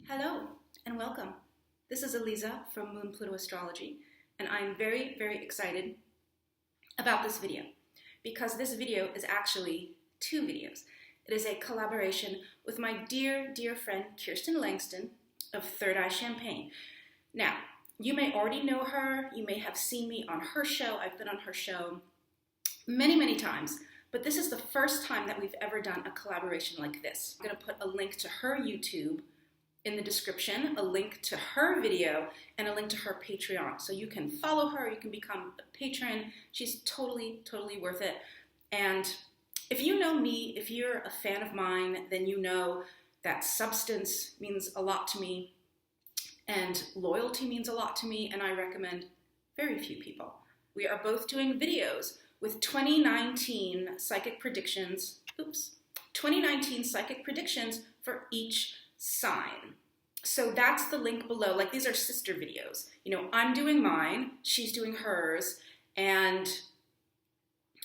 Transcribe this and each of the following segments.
Hello and welcome. This is Eliza from Moon Pluto Astrology, and I'm very, very excited about this video because this video is actually two videos. It is a collaboration with my dear, dear friend Kirsten Langston of Third Eye Champagne. Now, you may already know her. You may have seen me on her show. I've been on her show many, many times, but this is the first time that we've ever done a collaboration like this. I'm going to put a link to her YouTube in the description, a link to her video, and a link to her Patreon. So you can follow her, you can become a patron. She's totally, totally worth it. And if you know me, if you're a fan of mine, then you know that substance means a lot to me, and loyalty means a lot to me, and I recommend very few people. We are both doing videos with 2019 psychic predictions, 2019 psychic predictions for each sign. So that's the link below. Like, these are sister videos. You know, I'm doing mine, she's doing hers, and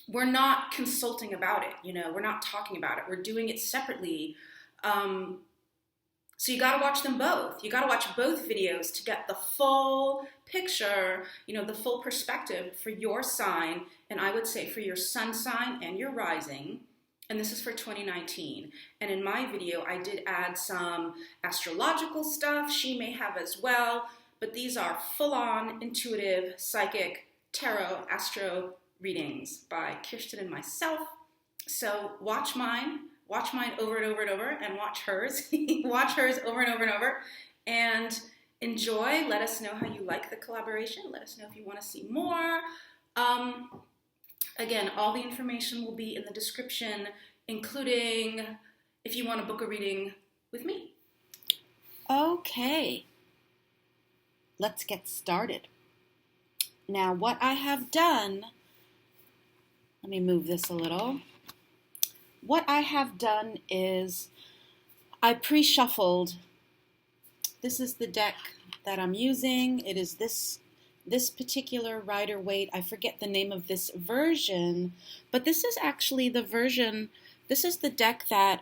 we're not consulting about it. You know, we're not talking about it. We're doing it separately. So you got to watch them both. You got to watch both videos to get the full picture, you know, the full perspective for your sign, and I would say for your sun sign and your rising. And this is for 2019. And in my video, I did add some astrological stuff. She may have as well, but these are full-on intuitive, psychic, tarot, astro readings by Kirsten and myself. So watch mine over and over and over, and watch hers. Watch hers over and over and over, and enjoy. Let us know how you like the collaboration. Let us know if you want to see more. Again, all the information will be in the description, including if you want to book a reading with me. Okay, let's get started. Now, what I have done, let me move this a little. What I have done is I pre-shuffled. This is the deck that I'm using. It is this particular Rider-Waite. I forget the name of this version, but this is actually the version, this is the deck that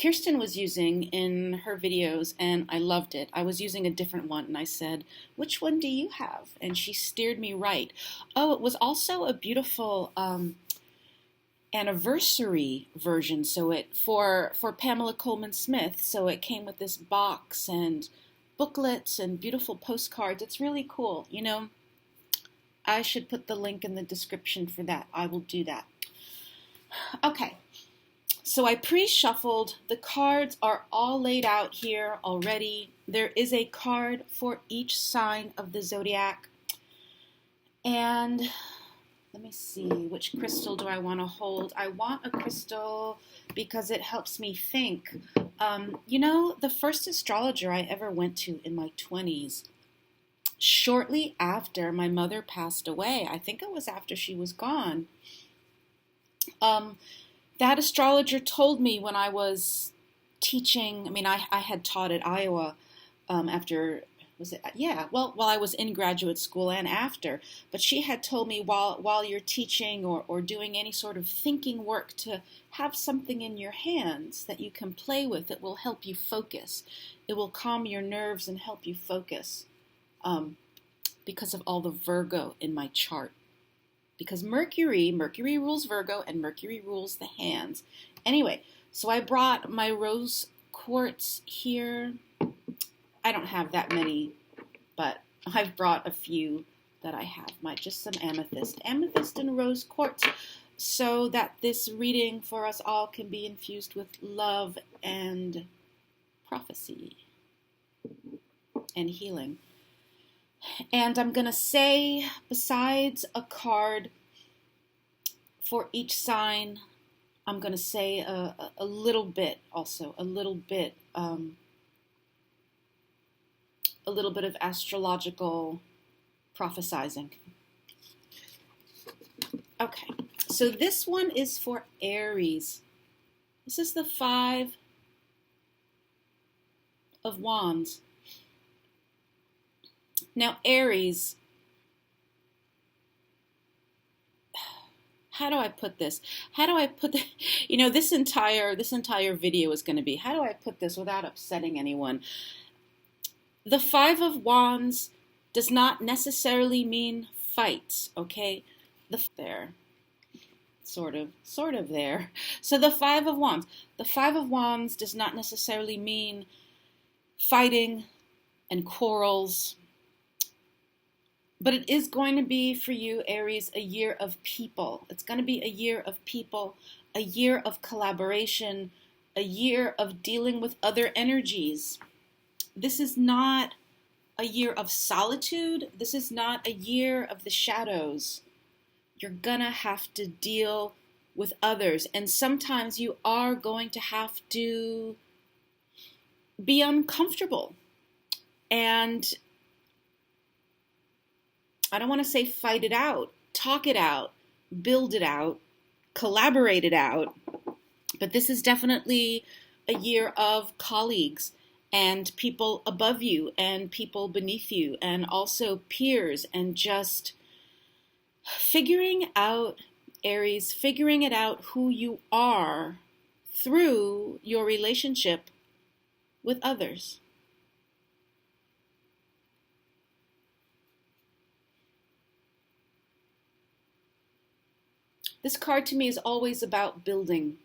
Kirsten was using in her videos, and I loved it. I was using a different one, and I said, which one do you have? And she steered me right. Oh, it was also a beautiful anniversary version, so it for Pamela Coleman Smith, so it came with this box and booklets and beautiful postcards. It's really cool. You know, I should put the link in the description for that. I will do that. Okay, so I pre-shuffled. The cards are all laid out here already. There is a card for each sign of the zodiac. And let me see, which crystal do I want to hold? I want a crystal because it helps me think. You know, the first astrologer I ever went to in my 20s, shortly after my mother passed away, I think it was after she was gone, that astrologer told me when I was teaching, I mean, I had taught at Iowa after, was it? Yeah, well, while I was in graduate school and after, but she had told me while you're teaching or doing any sort of thinking work to have something in your hands that you can play with. It will help you focus. It will calm your nerves and help you focus because of all the Virgo in my chart. Because Mercury rules Virgo, and Mercury rules the hands. Anyway, so I brought my rose quartz here. I don't have that many, but I've brought a few that I have. Just some amethyst and rose quartz, so that this reading for us all can be infused with love and prophecy and healing. And I'm going to say, besides a card for each sign, I'm going to say a little bit also, a little bit of astrological prophesizing. Okay, so this one is for Aries. This is the 5 of Wands. Now, Aries, how do I put this? How do I put the, you know, this entire video is going to be, how do I put this without upsetting anyone? The Five of Wands does not necessarily mean fights, okay? There. Sort of there. So the Five of Wands. The Five of Wands does not necessarily mean fighting and quarrels. But it is going to be for you, Aries, a year of people. It's going to be a year of people, a year of collaboration, a year of dealing with other energies. This is not a year of solitude. This is not a year of the shadows. You're going to have to deal with others. And sometimes you are going to have to be uncomfortable. And I don't want to say fight it out, talk it out, build it out, collaborate it out. But this is definitely a year of colleagues and people above you and people beneath you and also peers, and just figuring out, Aries, figuring it out who you are through your relationship with others. This card to me is always about building.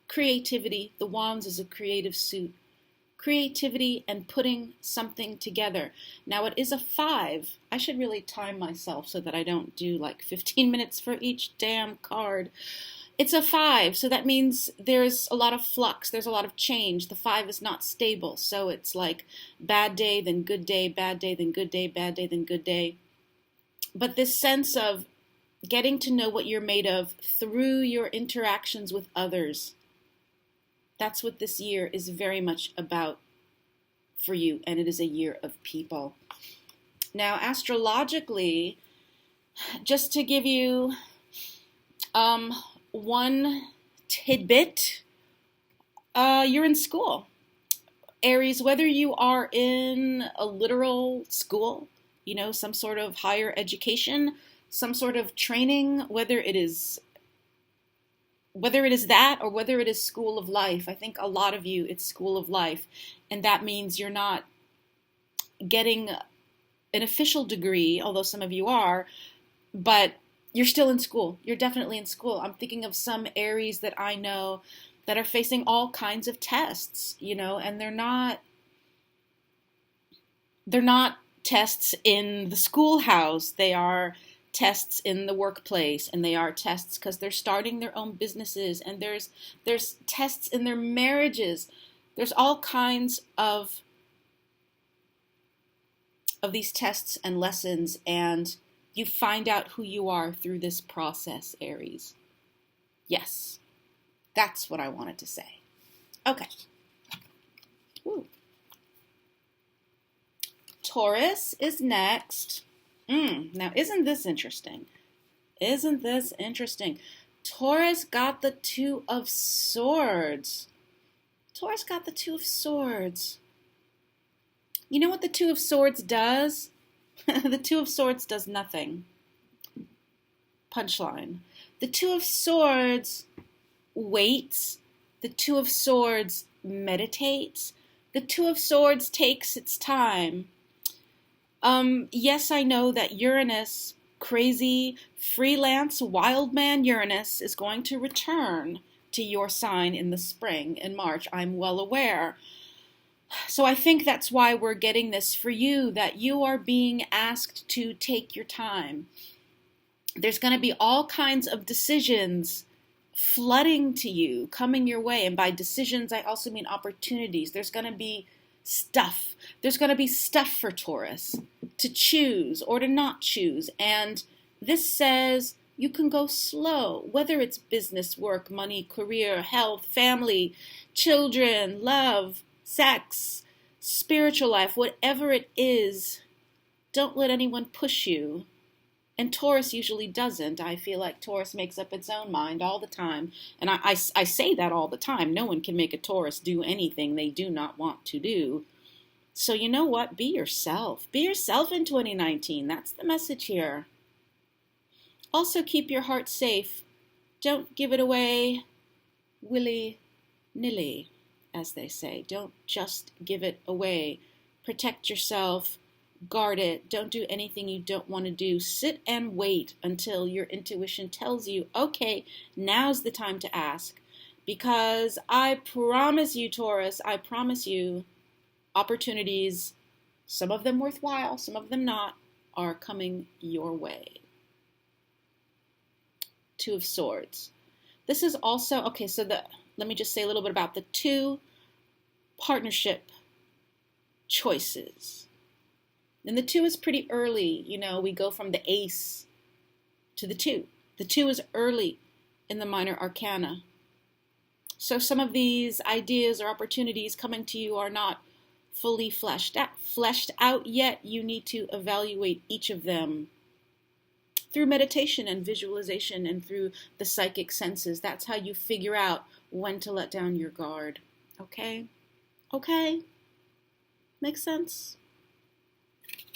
Creativity. The Wands is a creative suit. Creativity and putting something together. Now it is a 5. I should really time myself so that I don't do like 15 minutes for each damn card. It's a 5, so that means there's a lot of flux. There's a lot of change. The 5 is not stable, so it's like bad day, then good day, bad day, then good day, bad day, then good day. But this sense of getting to know what you're made of through your interactions with others. That's what this year is very much about for you, and it is a year of people. Now, astrologically, just to give you one tidbit, you're in school. Aries, whether you are in a literal school, you know, some sort of higher education, some sort of training, whether it is that or whether it is school of life. I think a lot of you, it's school of life. And that means you're not getting an official degree, although some of you are, but you're still in school. You're definitely in school. I'm thinking of some Aries that I know that are facing all kinds of tests, you know, and they're not tests in the schoolhouse. They are tests in the workplace, and they are tests because they're starting their own businesses, and there's tests in their marriages. There's all kinds of these tests and lessons, and you find out who you are through this process, Aries. Yes, that's what I wanted to say. Okay. Woo. Taurus is next. Now, isn't this interesting? Isn't this interesting? Taurus got the Two of Swords. Taurus got the Two of Swords. You know what the Two of Swords does? The Two of Swords does nothing. Punchline. The Two of Swords waits. The Two of Swords meditates. The Two of Swords takes its time. Yes, I know that Uranus, crazy, freelance, wild man Uranus, is going to return to your sign in the spring, in March. I'm well aware. So I think that's why we're getting this for you, that you are being asked to take your time. There's going to be all kinds of decisions flooding to you, coming your way. And by decisions, I also mean opportunities. There's going to be stuff. There's going to be stuff for Taurus to choose or to not choose. And this says you can go slow, whether it's business, work, money, career, health, family, children, love, sex, spiritual life, whatever it is. Don't let anyone push you. And Taurus usually doesn't. I feel like Taurus makes up its own mind all the time. And I say that all the time. No one can make a Taurus do anything they do not want to do. So you know what? Be yourself. Be yourself in 2019. That's the message here. Also keep your heart safe don't give it away willy-nilly, as they say. Don't just give it away. Protect yourself. Guard it. Don't do anything you don't want to do. Sit and wait until your intuition tells you, okay, now's the time to ask. Because I promise you, Taurus, I promise you, opportunities, some of them worthwhile, some of them not, are coming your way. Two of Swords. This is also, okay, so let me just say a little bit about the two partnership choices. And the 2 is pretty early. You know, we go from the Ace to the 2. The 2 is early in the minor arcana. So some of these ideas or opportunities coming to you are not fully fleshed out yet. You need to evaluate each of them through meditation and visualization and through the psychic senses. That's how you figure out when to let down your guard. Okay? Okay? Makes sense?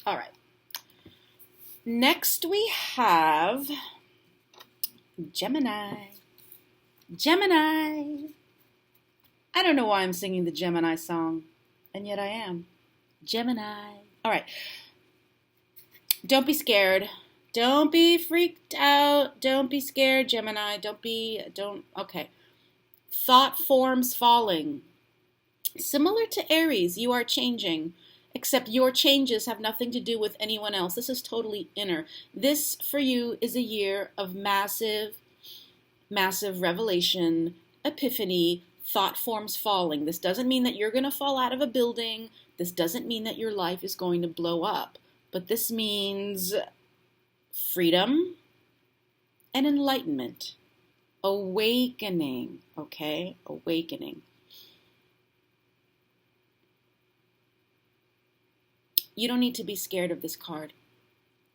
All right. Next we have Gemini. Gemini. I don't know why I'm singing the Gemini song, and yet I am. Gemini. All right. Don't be scared. Don't be freaked out. Don't be scared, Gemini. Okay. Thought forms falling. Similar to Aries, you are changing, except your changes have nothing to do with anyone else. This is totally inner. This, for you, is a year of massive revelation, epiphany, thought forms falling. This doesn't mean that you're going to fall out of a building. This doesn't mean that your life is going to blow up. But this means freedom and enlightenment. Awakening, okay? Awakening. You don't need to be scared of this card.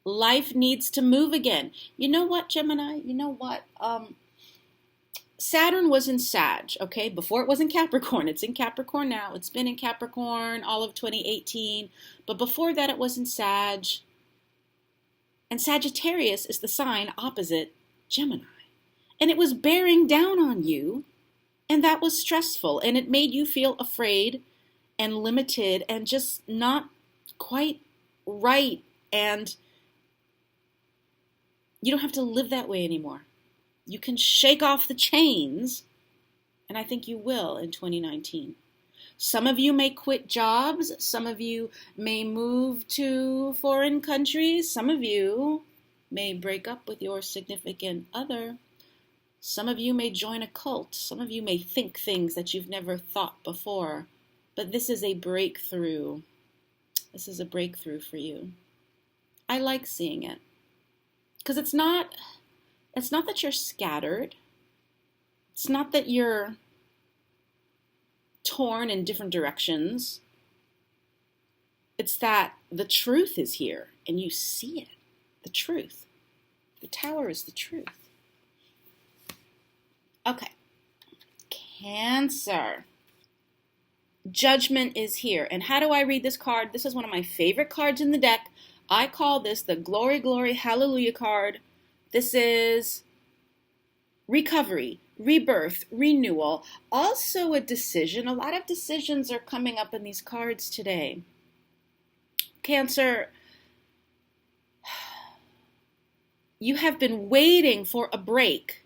Life needs to move again. You know what, Gemini? You know what? Saturn was in Sag, okay? Before it was in Capricorn. It's in Capricorn now. It's been in Capricorn all of 2018. But before that, it was in Sag. And Sagittarius is the sign opposite Gemini. And it was bearing down on you. And that was stressful. And it made you feel afraid and limited and just not quite right. And you don't have to live that way anymore. You can shake off the chains, and I think you will in 2019. Some of you may quit jobs. Some of you may move to foreign countries. Some of you may break up with your significant other. Some of you may join a cult. Some of you may think things that you've never thought before. But this is a breakthrough. This is a breakthrough for you. I like seeing it. Because it's not that you're scattered. It's not that you're torn in different directions. It's that the truth is here and you see it. The truth. The Tower is the truth. Okay. Cancer. Judgment is here. And how do I read this card? This is one of my favorite cards in the deck. I call this the Glory, Glory, Hallelujah card. This is recovery, rebirth, renewal. Also a decision. A lot of decisions are coming up in these cards today. Cancer, you have been waiting for a break.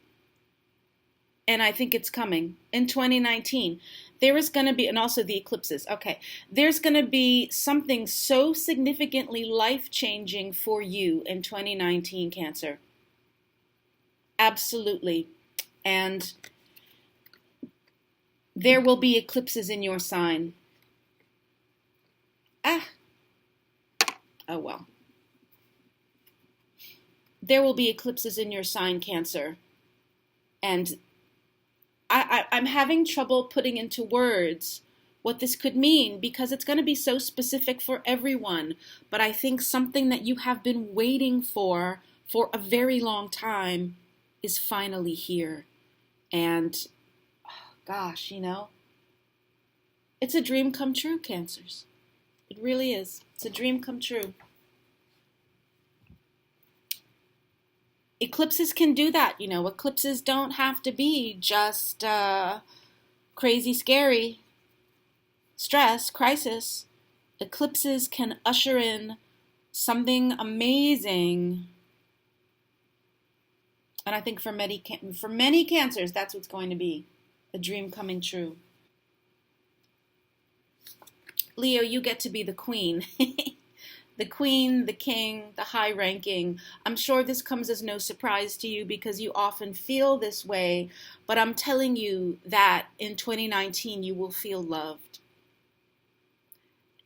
And I think it's coming in 2019. There is going to be, and also the eclipses, okay, there's going to be something so significantly life-changing for you in 2019, Cancer. Absolutely. And there will be eclipses in your sign. Oh well. There will be eclipses in your sign, Cancer. And I'm having trouble putting into words what this could mean because it's going to be so specific for everyone. But I think something that you have been waiting for a very long time is finally here. And, oh gosh, you know, it's a dream come true, Cancers. It really is. It's a dream come true. eclipses can do that. You know, eclipses don't have to be just crazy, scary, stress, crisis. Eclipses can usher in something amazing. And I think for many cancers, that's what's going to be, a dream coming true. Leo, you get to be the queen. The queen, the king, the high ranking. I'm sure this comes as no surprise to you because you often feel this way, but I'm telling you that in 2019 you will feel loved.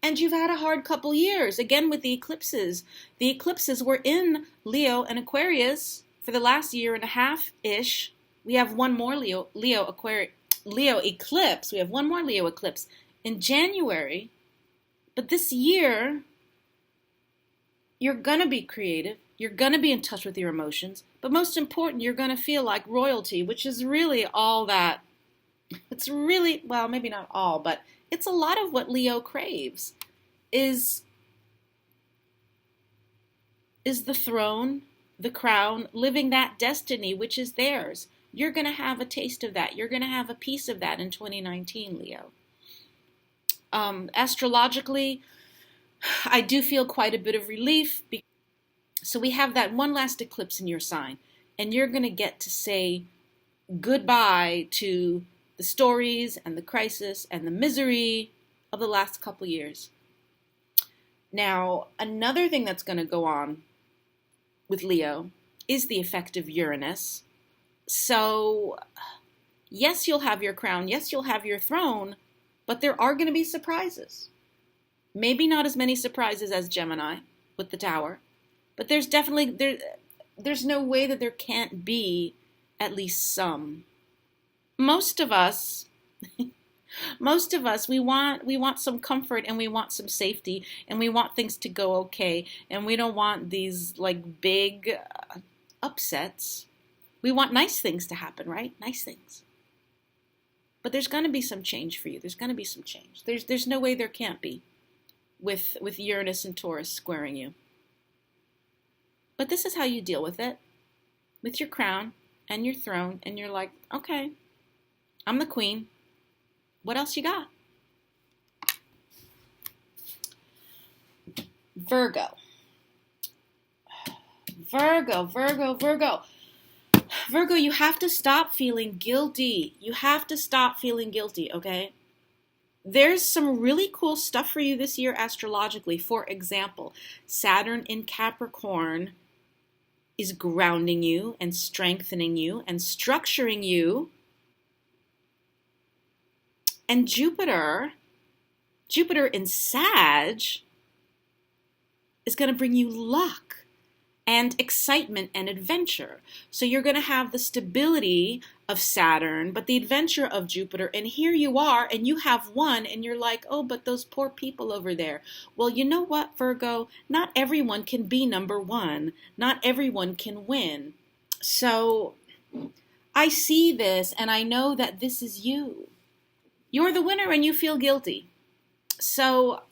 And you've had a hard couple years, again with the eclipses. The eclipses were in Leo and Aquarius for the last year and a half-ish. We have one more Leo eclipse. We have one more Leo eclipse in January. But this year, you're going to be creative. You're going to be in touch with your emotions. But most important, you're going to feel like royalty, which is really all that. It's really, well, maybe not all, but it's a lot of what Leo craves is the throne, the crown, living that destiny, which is theirs. You're going to have a taste of that. You're going to have a piece of that in 2019, Leo. Astrologically, I do feel quite a bit of relief. So we have that one last eclipse in your sign, and you're going to get to say goodbye to the stories and the crisis and the misery of the last couple years. Now, another thing that's going to go on with Leo is the effect of Uranus. So, yes, you'll have your crown. Yes, you'll have your throne. But there are going to be surprises. Maybe not as many surprises as Gemini with the Tower. But there's definitely, there's no way that there can't be at least some. Most of us, we want some comfort and we want some safety and we want things to go okay. And we don't want these like big upsets. We want nice things to happen, right? Nice things. But there's going to be some change for you. There's going to be some change. There's no way there can't be with Uranus and Taurus squaring you. But this is how you deal with it. With your crown and your throne. And you're like, okay, I'm the queen. What else you got? Virgo. Virgo, you have to stop feeling guilty. You have to stop feeling guilty, okay? There's some really cool stuff for you this year astrologically. For example, Saturn in Capricorn is grounding you and strengthening you and structuring you. And Jupiter in Sag is going to bring you luck and excitement and adventure. So you're going to have the stability of Saturn, but the adventure of Jupiter. And here you are, and you have one, and you're like, oh, but those poor people over there. Well, you know what, Virgo? Not everyone can be number one. Not everyone can win. So I see this, and I know that this is you. You're the winner, and you feel guilty. So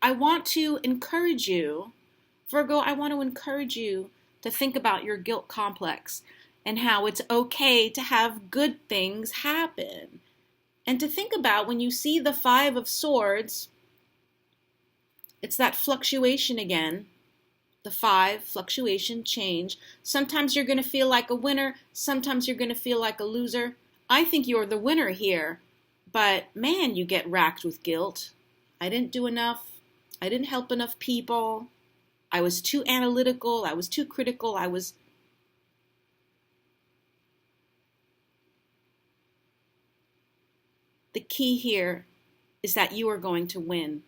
I want to encourage you, Virgo, I want to encourage you to think about your guilt complex and how it's okay to have good things happen. And to think about when you see the Five of Swords, it's that fluctuation again. The five, fluctuation, change. Sometimes you're going to feel like a winner. Sometimes you're going to feel like a loser. I think you're the winner here. But man, you get racked with guilt. I didn't do enough. I didn't help enough people. I was too analytical. I was too critical. The key here is that you are going to win,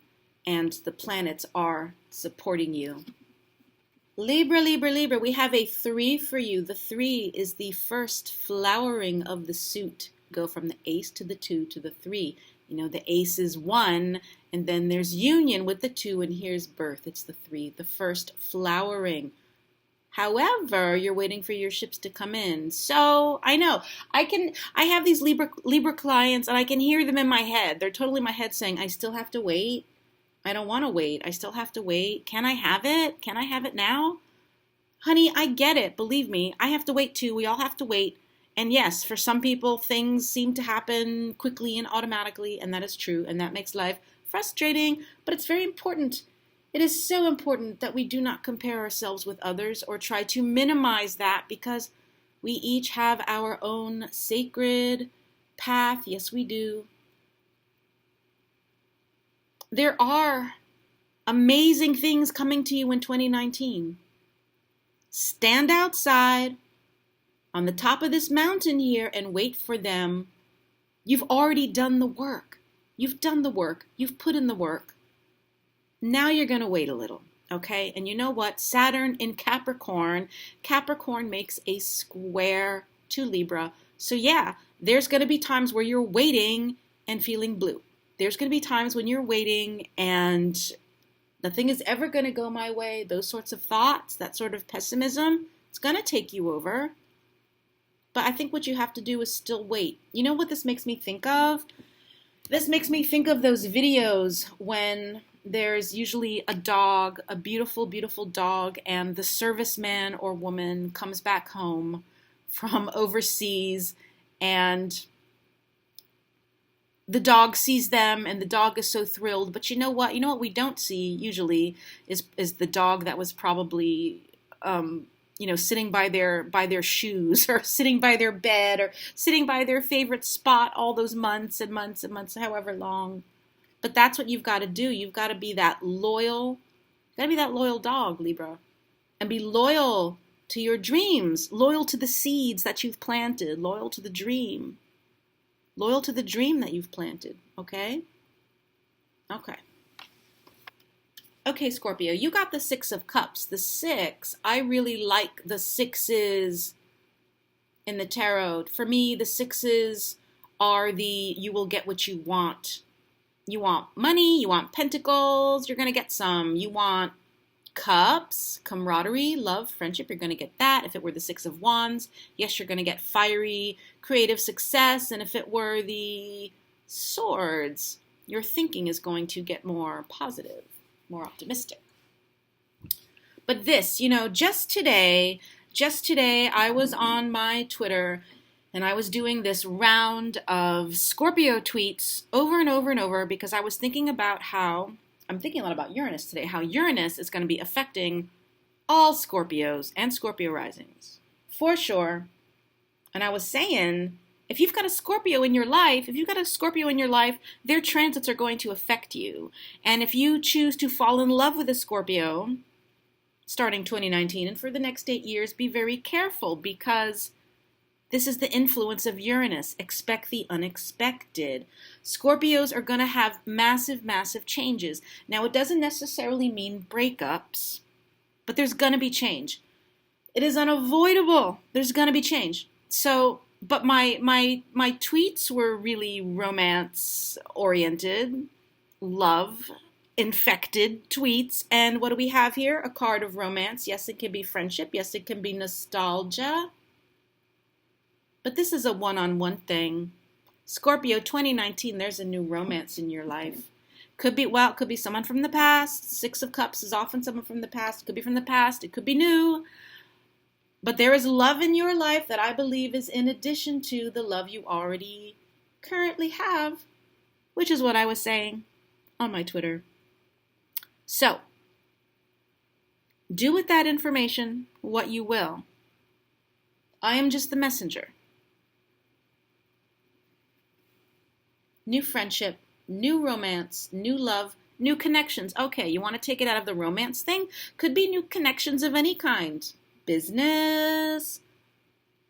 and the planets are supporting you. Libra, we have a 3 for you. The 3 is the first flowering of the suit. Go from the ace to the 2 to the 3. You know, the ace is 1, and then there's union with the 2, and here's birth. It's the 3, the first flowering. However, you're waiting for your ships to come in. So I know I have these Libra clients, and I can hear them in my head. They're totally in my head saying, I still have to wait. I don't want to wait. I still have to wait. Can I have it? Can I have it now? Honey, I get it. Believe me, I have to wait too. We all have to wait. And yes, for some people, things seem to happen quickly and automatically, and that is true, and that makes life frustrating, but it's very important. It is so important that we do not compare ourselves with others or try to minimize that, because we each have our own sacred path. Yes, we do. There are amazing things coming to you in 2019. Stand outside on the top of this mountain here and wait for them. You've already done the work. You've done the work. You've put in the work. Now you're going to wait a little, okay? And you know what? Saturn in Capricorn. Capricorn makes a square to Libra. So yeah, there's going to be times where you're waiting and feeling blue. There's going to be times when you're waiting and nothing is ever going to go my way. Those sorts of thoughts, that sort of pessimism, it's going to take you over. But I think what you have to do is still wait. You know what this makes me think of? This makes me think of those videos when there's usually a dog, a beautiful, beautiful dog, and the serviceman or woman comes back home from overseas, and the dog sees them, and the dog is so thrilled. But you know what? You know what we don't see usually is the dog that was probably sitting by their shoes, or sitting by their bed, or sitting by their favorite spot all those months and months and months, however long. But that's what you've got to do. You've got to be that loyal. You've got to be that loyal dog, Libra, and be loyal to your dreams, loyal to the seeds that you've planted, loyal to the dream, loyal to the dream that you've planted. Okay. Okay, Scorpio, you got the Six of Cups. The six, I really like the sixes in the tarot. For me, the sixes are you will get what you want. You want money, you want pentacles, you're going to get some. You want cups, camaraderie, love, friendship, you're going to get that. If it were the Six of Wands, yes, you're going to get fiery, creative success. And if it were the Swords, your thinking is going to get more positive, more optimistic. But this, just today I was on my Twitter and I was doing this round of Scorpio tweets over and over and over, because I was thinking about I'm thinking a lot about Uranus today, how Uranus is going to be affecting all Scorpios and Scorpio risings, for sure. And I was saying, if you've got a Scorpio in your life, their transits are going to affect you. And if you choose to fall in love with a Scorpio, starting 2019 and for the next 8 years, be very careful, because this is the influence of Uranus. Expect the unexpected. Scorpios are going to have massive, massive changes. Now, it doesn't necessarily mean breakups, but there's going to be change. It is unavoidable. There's going to be change. So, but my tweets were really romance-oriented, love-infected tweets. And what do we have here? A card of romance. Yes, it can be friendship. Yes, it can be nostalgia. But this is a one-on-one thing. Scorpio, 2019, there's a new romance in your life. Could be someone from the past. Six of Cups is often someone from the past. It could be from the past. It could be new. But there is love in your life that I believe is in addition to the love you already currently have, which is what I was saying on my Twitter. So, do with that information what you will. I am just the messenger. New friendship, new romance, new love, new connections. Okay, you want to take it out of the romance thing? Could be new connections of any kind. Business.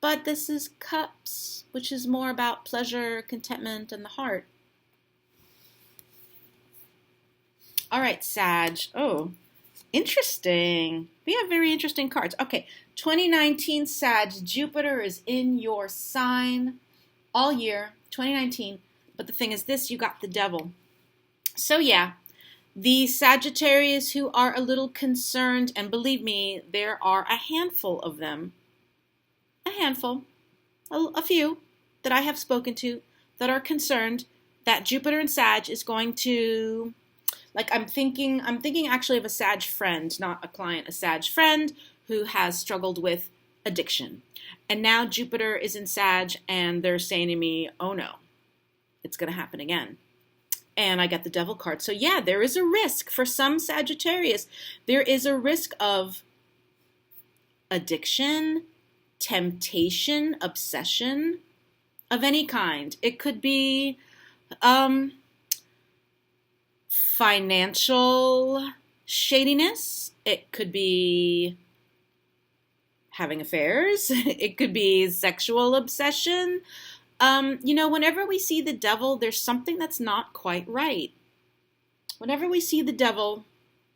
But this is Cups, which is more about pleasure, contentment, and the heart. All right, Sag. Oh, interesting. We have very interesting cards. Okay, 2019 Sag, Jupiter is in your sign all year, 2019. But the thing is this, you got the Devil. So yeah, the Sagittarius who are a little concerned, and believe me, there are a handful of them. A handful, a few that I have spoken to that are concerned that Jupiter and Sag is going to, I'm thinking actually of a Sag friend, not a client, a Sag friend who has struggled with addiction. And now Jupiter is in Sag, and they're saying to me, oh no, it's going to happen again. And I got the Devil card. So yeah, there is a risk for some Sagittarius. There is a risk of addiction, temptation, obsession of any kind. It could be financial shadiness. It could be having affairs. It could be sexual obsession. Whenever we see the devil, there's something that's not quite right. Whenever we see the devil,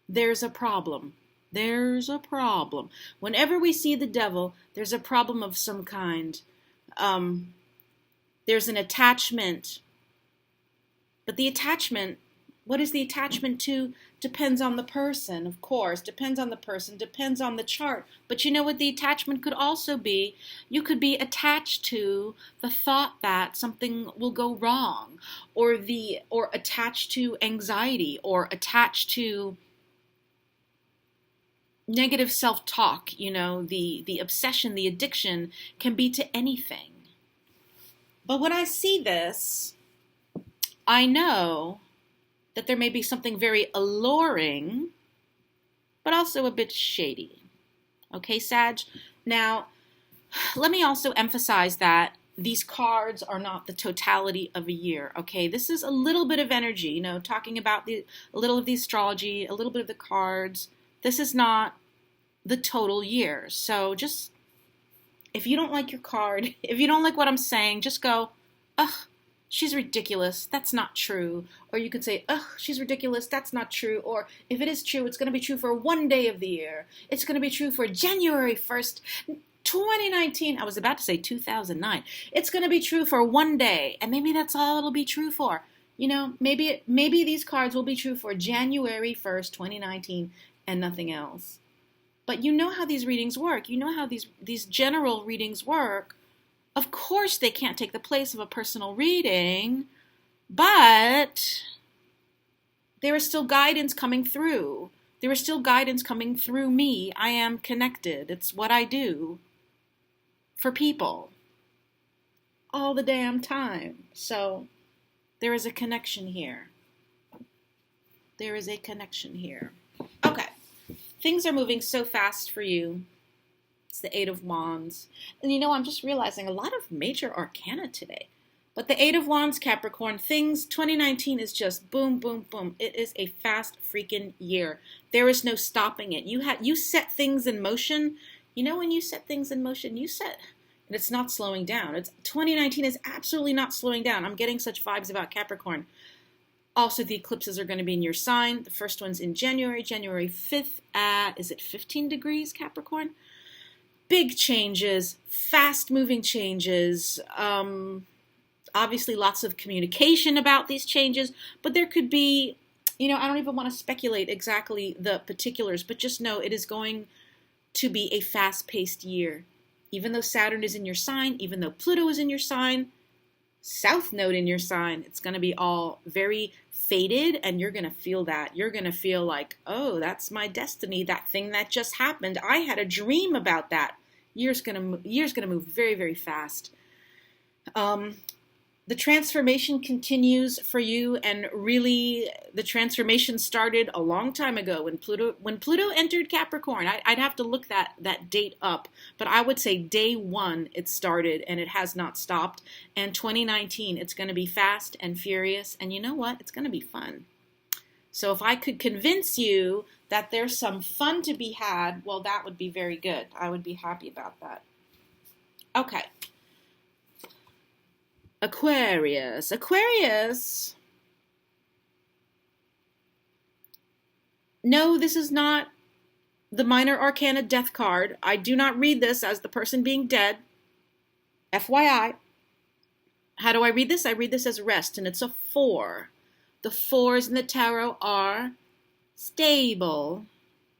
there's a problem. There's a problem. Whenever we see the devil, there's a problem of some kind. There's an attachment. But the attachment, what is the attachment to? Depends on the person, of course. Depends on the person, depends on the chart. But you know what the attachment could also be? You could be attached to the thought that something will go wrong, or attached to anxiety, or attached to negative self-talk. The obsession, the addiction can be to anything. But when I see this, I know that there may be something very alluring, but also a bit shady. Okay, Sag? Now, let me also emphasize that these cards are not the totality of a year, okay? This is a little bit of energy, talking about a little of the astrology, a little bit of the cards. This is not the total year. So just, if you don't like your card, if you don't like what I'm saying, just go, ugh, she's ridiculous, that's not true. Or you could say, ugh, she's ridiculous, that's not true. Or if it is true, it's going to be true for one day of the year. It's going to be true for January 1st, 2019. I was about to say 2009. It's going to be true for one day. And maybe that's all it'll be true for. Maybe these cards will be true for January 1st, 2019 and nothing else. But you know how these readings work. You know how these general readings work. Of course, they can't take the place of a personal reading, but there is still guidance coming through. There is still guidance coming through me. I am connected. It's what I do for people all the damn time. So there is a connection here. There is a connection here. Okay. Things are moving so fast for you. It's the Eight of Wands. And I'm just realizing a lot of major arcana today. But the Eight of Wands, Capricorn, 2019 is just boom, boom, boom. It is a fast freaking year. There is no stopping it. You set things in motion. When you set things in motion, and it's not slowing down. 2019 is absolutely not slowing down. I'm getting such vibes about Capricorn. Also, the eclipses are going to be in your sign. The first one's in January 5th at, is it 15 degrees, Capricorn? Big changes, fast-moving changes, obviously lots of communication about these changes, but there could be, I don't even want to speculate exactly the particulars, but just know it is going to be a fast-paced year. Even though Saturn is in your sign, even though Pluto is in your sign, South Node in your sign, it's going to be all very fated, and you're going to feel that. You're going to feel like, oh, that's my destiny, that thing that just happened. I had a dream about that. Year's going to move very, very fast. The transformation continues for you, and really the transformation started a long time ago when Pluto entered Capricorn. I'd have to look that date up, but I would say day one it started, and it has not stopped. And 2019, it's going to be fast and furious, and you know what? It's going to be fun. So if I could convince you that there's some fun to be had, well, that would be very good. I would be happy about that. Okay. Aquarius. No, this is not the Minor Arcana Death card. I do not read this as the person being dead. FYI. How do I read this? I read this as rest, and it's a 4. The 4s in the tarot are stable.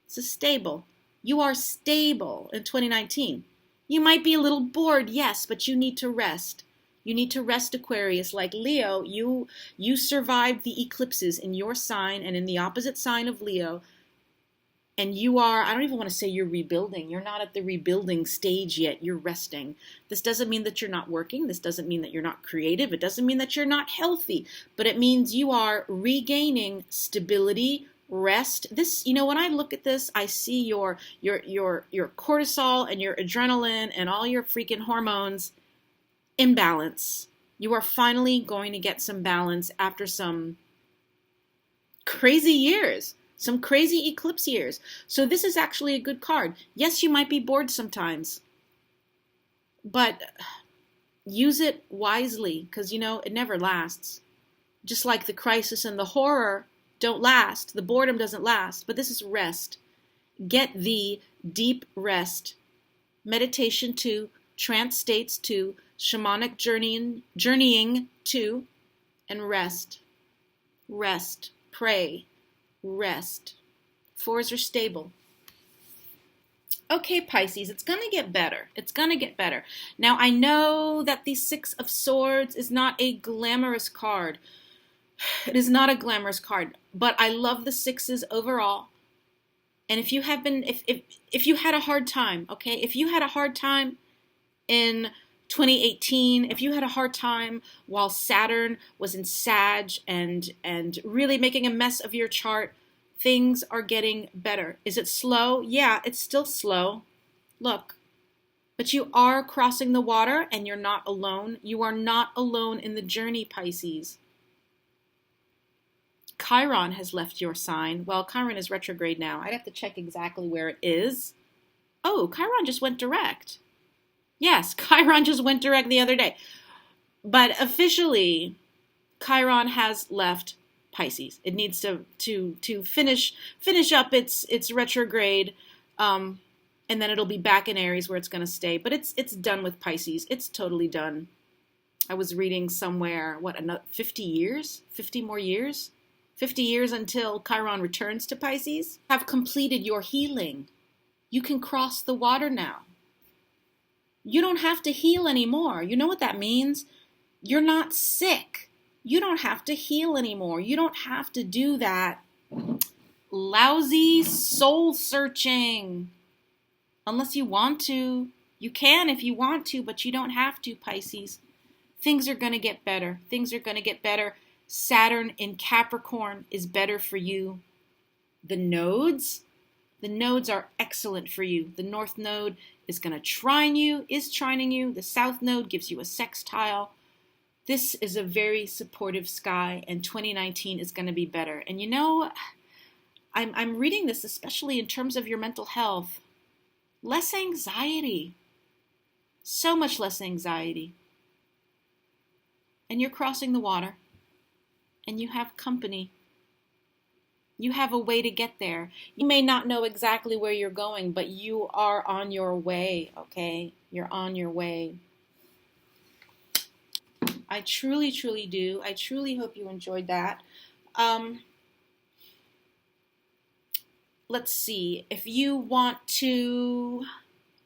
It's a stable. You are stable in 2019. You might be a little bored, yes, but you need to rest. You need to rest, Aquarius. Like Leo, you survived the eclipses in your sign and in the opposite sign of Leo. And you are, I don't even want to say you're rebuilding. You're not at the rebuilding stage yet. You're resting. This doesn't mean that you're not working. This doesn't mean that you're not creative. It doesn't mean that you're not healthy. But it means you are regaining stability, rest. This, when I look at this, I see your cortisol and your adrenaline and all your freaking hormones in balance. You are finally going to get some balance after some crazy years. Some crazy eclipse years. So this is actually a good card. Yes, you might be bored sometimes, but use it wisely because, it never lasts. Just like the crisis and the horror don't last. The boredom doesn't last, but this is rest. Get the deep rest. Meditation 2, trance states 2, shamanic journeying 2, and rest. Rest. Pray. Rest. 4s are stable. Okay, Pisces, it's going to get better. It's going to get better. Now, I know that the 6 of Swords is not a glamorous card. It is not a glamorous card, but I love the 6s overall. And if you have been, if you had a hard time, okay, if you had a hard time in 2018, if you had a hard time while Saturn was in Sag and really making a mess of your chart, things are getting better. Is it slow? Yeah, it's still slow. Look, but you are crossing the water and you're not alone. You are not alone in the journey, Pisces. Chiron has left your sign. Well, Chiron is retrograde now. I'd have to check exactly where it is. Oh, Chiron just went direct. Yes, Chiron just went direct the other day. But officially, Chiron has left Pisces. It needs to finish up its retrograde, and then it'll be back in Aries where it's going to stay. But it's done with Pisces. It's totally done. I was reading somewhere, another 50 years? 50 more years? 50 years until Chiron returns to Pisces. Have completed your healing. You can cross the water now. You don't have to heal anymore. You know what that means? You're not sick. You don't have to heal anymore. You don't have to do that lousy soul searching. Unless you want to. You can if you want to, but you don't have to, Pisces. Things are going to get better. Things are going to get better. Saturn in Capricorn is better for you. The nodes are excellent for you. The North Node is going to trine you, is trining you. The South Node gives you a sextile. This is a very supportive sky, and 2019 is going to be better. And I'm reading this especially in terms of your mental health. Less anxiety. So much less anxiety. And you're crossing the water. And you have company. You have a way to get there. You may not know exactly where you're going, but you are on your way, okay? You're on your way. I truly, truly do. I truly hope you enjoyed that. Let's see. If you want to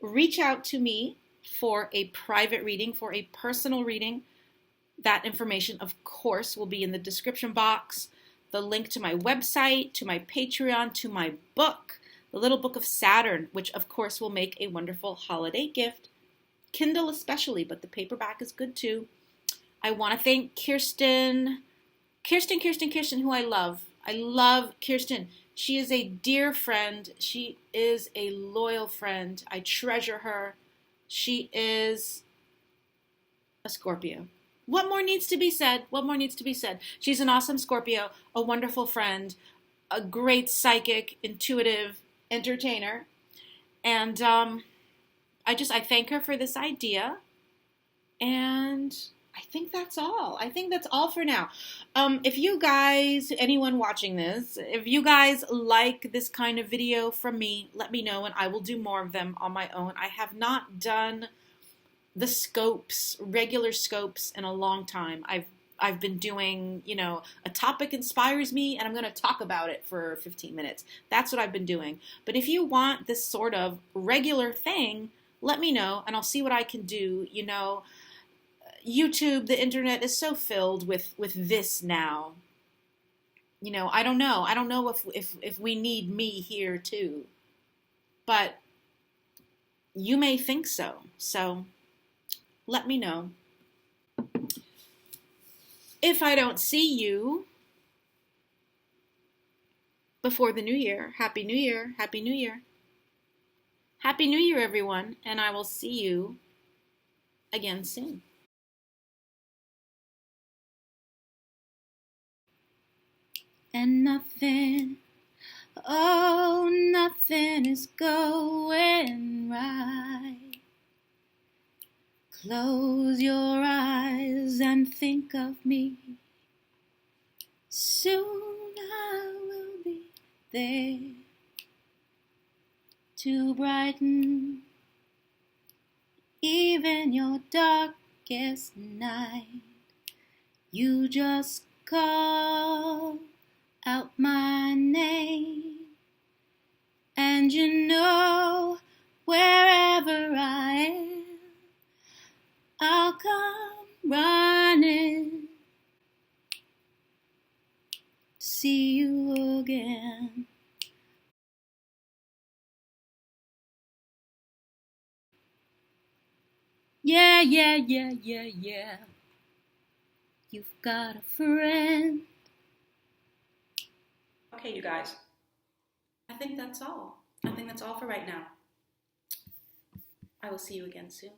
reach out to me for a private reading, for a personal reading, that information, of course, will be in the description box. The link to my website, to my Patreon, to my book, The Little Book of Saturn, which, of course, will make a wonderful holiday gift. Kindle especially, but the paperback is good too. I want to thank Kirsten, who I love. I love Kirsten. She is a dear friend. She is a loyal friend. I treasure her. She is a Scorpio. What more needs to be said? What more needs to be said? She's an awesome Scorpio, a wonderful friend, a great psychic, intuitive entertainer. And I thank her for this idea. And I think that's all. I think that's all for now. If you guys, anyone watching this, if you guys like this kind of video from me, let me know and I will do more of them on my own. I have not done the scopes, regular scopes, in a long time. I've been doing, a topic inspires me and I'm going to talk about it for 15 minutes. That's what I've been doing. But if you want this sort of regular thing, let me know and I'll see what I can do. YouTube, the internet is so filled with this now. You know, I don't know. I don't know if we need me here too. But you may think so. So let me know. If I don't see you before the new year, Happy New Year, Happy New Year. Happy New Year, everyone, and I will see you again soon. And nothing, oh, nothing is going right. Close your eyes and think of me. Soon I will be there to brighten even your darkest night. You just call out my name, and you know wherever I am, I'll come running to see you again. Yeah, yeah, yeah, yeah, yeah. You've got a friend. Okay, you guys. I think that's all. I think that's all for right now. I will see you again soon.